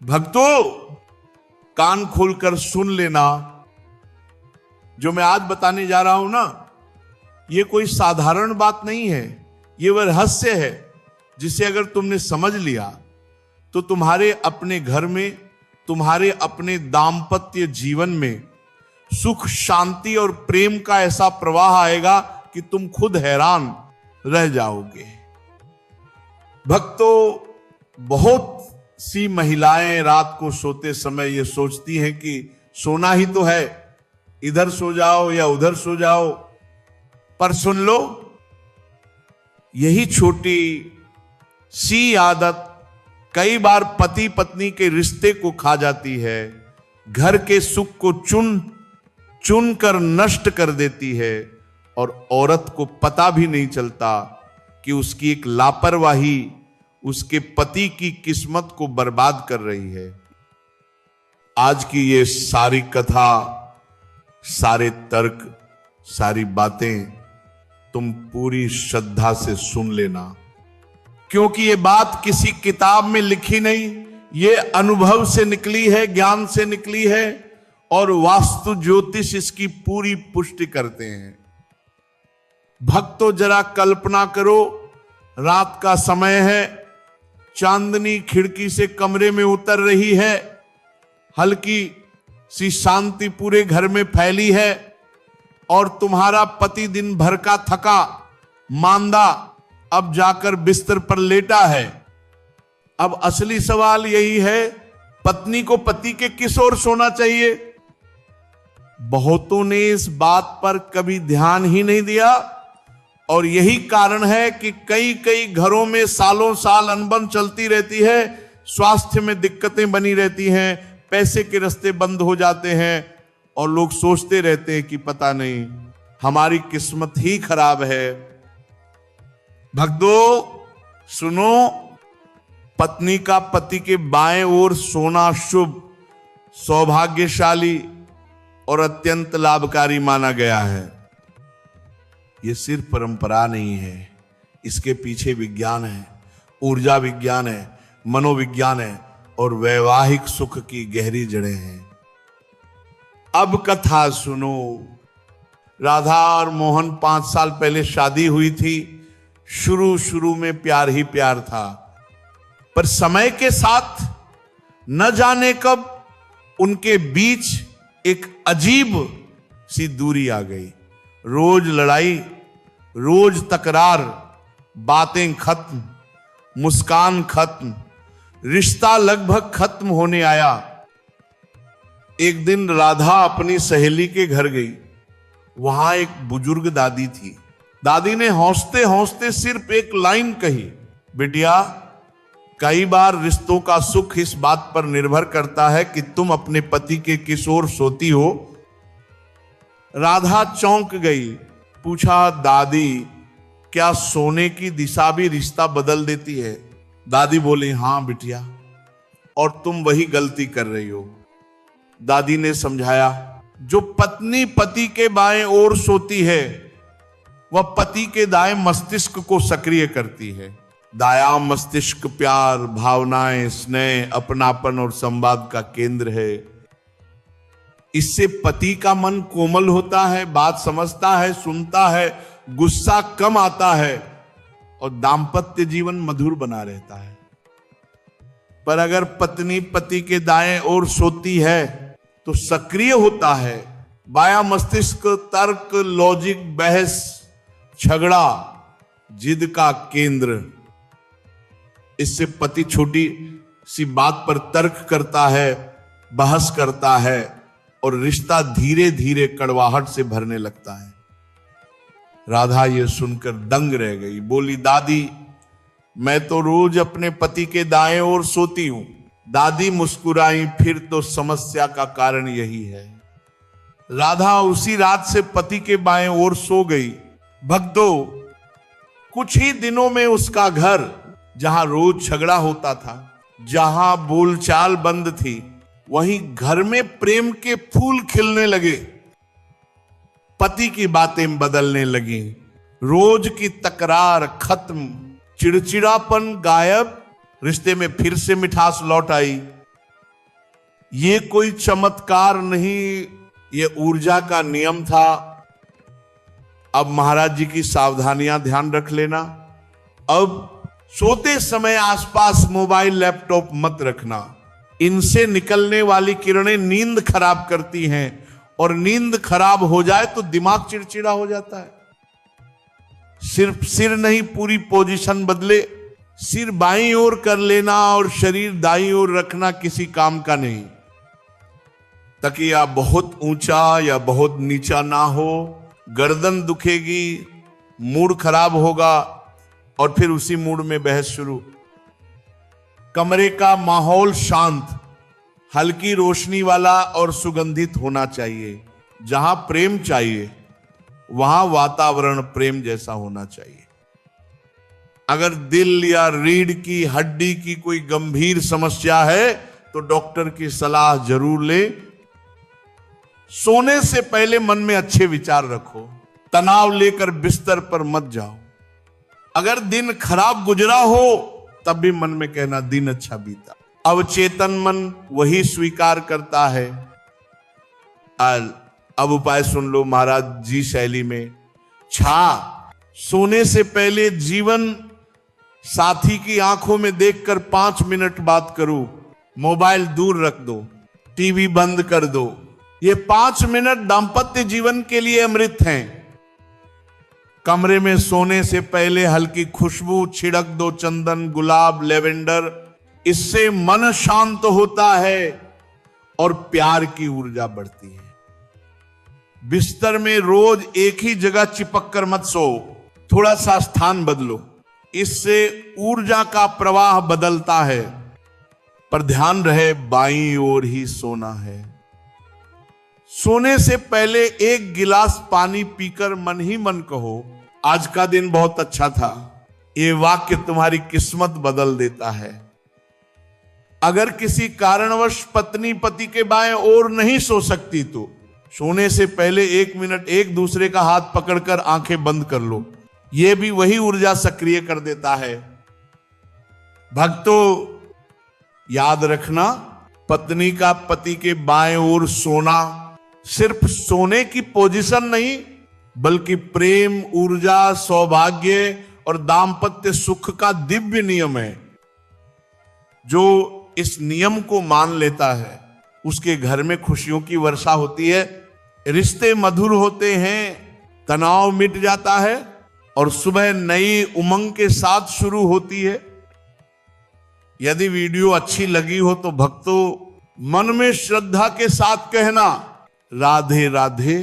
भक्तों, कान खोलकर सुन लेना। जो मैं आज बताने जा रहा हूं ना, ये कोई साधारण बात नहीं है। ये वह रहस्य है जिसे अगर तुमने समझ लिया तो तुम्हारे अपने घर में, तुम्हारे अपने दाम्पत्य जीवन में सुख, शांति और प्रेम का ऐसा प्रवाह आएगा कि तुम खुद हैरान रह जाओगे। भक्तों, बहुत सी महिलाएं रात को सोते समय ये सोचती हैं कि सोना ही तो है, इधर सो जाओ या उधर सो जाओ। पर सुन लो, यही छोटी सी आदत कई बार पति पत्नी के रिश्ते को खा जाती है, घर के सुख को चुन चुन कर नष्ट कर देती है, और औरत को पता भी नहीं चलता कि उसकी एक लापरवाही उसके पति की किस्मत को बर्बाद कर रही है। आज की ये सारी कथा, सारे तर्क, सारी बातें तुम पूरी श्रद्धा से सुन लेना, क्योंकि ये बात किसी किताब में लिखी नहीं, ये अनुभव से निकली है, ज्ञान से निकली है, और वास्तु ज्योतिष इसकी पूरी पुष्टि करते हैं। भक्तों, जरा कल्पना करो, रात का समय है, चांदनी खिड़की से कमरे में उतर रही है, हल्की सी शांति पूरे घर में फैली है, और तुम्हारा पति दिन भर का थका मांदा अब जाकर बिस्तर पर लेटा है। अब असली सवाल यही है, पत्नी को पति के किस ओर सोना चाहिए? बहुतों ने इस बात पर कभी ध्यान ही नहीं दिया, और यही कारण है कि कई कई घरों में सालों साल अनबन चलती रहती है, स्वास्थ्य में दिक्कतें बनी रहती हैं, पैसे के रास्ते बंद हो जाते हैं, और लोग सोचते रहते हैं कि पता नहीं हमारी किस्मत ही खराब है। भक्तों सुनो, पत्नी का पति के बाएं ओर सोना शुभ, सौभाग्यशाली और अत्यंत लाभकारी माना गया है। यह सिर्फ परंपरा नहीं है, इसके पीछे विज्ञान है, ऊर्जा विज्ञान है, मनोविज्ञान है, और वैवाहिक सुख की गहरी जड़ें हैं। अब कथा सुनो। राधा और मोहन 5 साल पहले शादी हुई थी। शुरू में प्यार ही प्यार था, पर समय के साथ न जाने कब उनके बीच एक अजीब सी दूरी आ गई। रोज लड़ाई, रोज तकरार, बातें खत्म, मुस्कान खत्म, रिश्ता लगभग खत्म होने आया। एक दिन राधा अपनी सहेली के घर गई। वहां एक बुजुर्ग दादी थी। दादी ने हंसते हंसते सिर्फ एक लाइन कही, बिटिया, कई बार रिश्तों का सुख इस बात पर निर्भर करता है कि तुम अपने पति के किस ओर सोती हो। राधा चौंक गई। पूछा, दादी, क्या सोने की दिशा भी रिश्ता बदल देती है? दादी बोली, हां बिटिया, और तुम वही गलती कर रही हो। दादी ने समझाया, जो पत्नी पति के बाएं ओर सोती है वह पति के दाएं मस्तिष्क को सक्रिय करती है। दायां मस्तिष्क प्यार, भावनाएं, स्नेह, अपनापन और संवाद का केंद्र है। इससे पति का मन कोमल होता है, बात समझता है, सुनता है, गुस्सा कम आता है, और दाम्पत्य जीवन मधुर बना रहता है। पर अगर पत्नी पति के दाएं ओर सोती है तो सक्रिय होता है बायां मस्तिष्क, तर्क, लॉजिक, बहस, झगड़ा, जिद का केंद्र। इससे पति छोटी सी बात पर तर्क करता है, बहस करता है, और रिश्ता धीरे धीरे कड़वाहट से भरने लगता है। राधा ये सुनकर दंग रह गई। बोली, दादी, मैं तो रोज अपने पति के दाएं ओर सोती हूं। दादी मुस्कुराई, फिर तो समस्या का कारण यही है। राधा उसी रात से पति के बाएं ओर सो गई। भक्तों, कुछ ही दिनों में उसका घर, जहां रोज झगड़ा होता था, जहां बोलचाल बंद थी, वहीं घर में प्रेम के फूल खिलने लगे। पति की बातें बदलने लगी, रोज की तकरार खत्म, चिड़चिड़ापन गायब, रिश्ते में फिर से मिठास लौट आई। ये कोई चमत्कार नहीं, ये ऊर्जा का नियम था। अब महाराज जी की सावधानियां ध्यान रख लेना। अब सोते समय आसपास मोबाइल लैपटॉप मत रखना। इनसे निकलने वाली किरणें नींद खराब करती हैं, और नींद खराब हो जाए तो दिमाग चिड़चिड़ा हो जाता है। सिर्फ सिर नहीं, पूरी पोजीशन बदले। सिर बाईं ओर कर लेना और शरीर दाईं ओर रखना किसी काम का नहीं। तकिया बहुत ऊंचा या बहुत नीचा ना हो, गर्दन दुखेगी, मूड खराब होगा, और फिर उसी मूड में बहस शुरू। कमरे का माहौल शांत, हल्की रोशनी वाला और सुगंधित होना चाहिए। जहां प्रेम चाहिए वहां वातावरण प्रेम जैसा होना चाहिए। अगर दिल या रीढ़ की हड्डी की कोई गंभीर समस्या है तो डॉक्टर की सलाह जरूर ले। सोने से पहले मन में अच्छे विचार रखो। तनाव लेकर बिस्तर पर मत जाओ। अगर दिन खराब गुजरा हो तब भी मन में कहना दिन अच्छा बीता। अवचेतन मन वही स्वीकार करता है। अब उपाय सुन लो महाराज जी शैली में। सोने से पहले जीवन साथी की आंखों में देखकर 5 मिनट बात करो। मोबाइल दूर रख दो, टीवी बंद कर दो। ये 5 मिनट दाम्पत्य जीवन के लिए अमृत हैं। कमरे में सोने से पहले हल्की खुशबू छिड़क दो, चंदन, गुलाब, लेवेंडर। इससे मन शांत होता है और प्यार की ऊर्जा बढ़ती है। बिस्तर में रोज एक ही जगह चिपक कर मत सो, थोड़ा सा स्थान बदलो। इससे ऊर्जा का प्रवाह बदलता है। पर ध्यान रहे बाईं ओर ही सोना है। सोने से पहले 1 गिलास पानी पीकर मन ही मन कहो, आज का दिन बहुत अच्छा था। ये वाक्य तुम्हारी किस्मत बदल देता है। अगर किसी कारणवश पत्नी पति के बाएं ओर नहीं सो सकती तो सोने से पहले 1 मिनट एक दूसरे का हाथ पकड़कर आंखें बंद कर लो। यह भी वही ऊर्जा सक्रिय कर देता है। भक्तों, याद रखना, पत्नी का पति के बाएं ओर सोना सिर्फ सोने की पोजीशन नहीं, बल्कि प्रेम, ऊर्जा, सौभाग्य और दाम्पत्य सुख का दिव्य नियम है। जो इस नियम को मान लेता है उसके घर में खुशियों की वर्षा होती है, रिश्ते मधुर होते हैं, तनाव मिट जाता है और सुबह नई उमंग के साथ शुरू होती है। यदि वीडियो अच्छी लगी हो तो भक्तों मन में श्रद्धा के साथ कहना राधे राधे।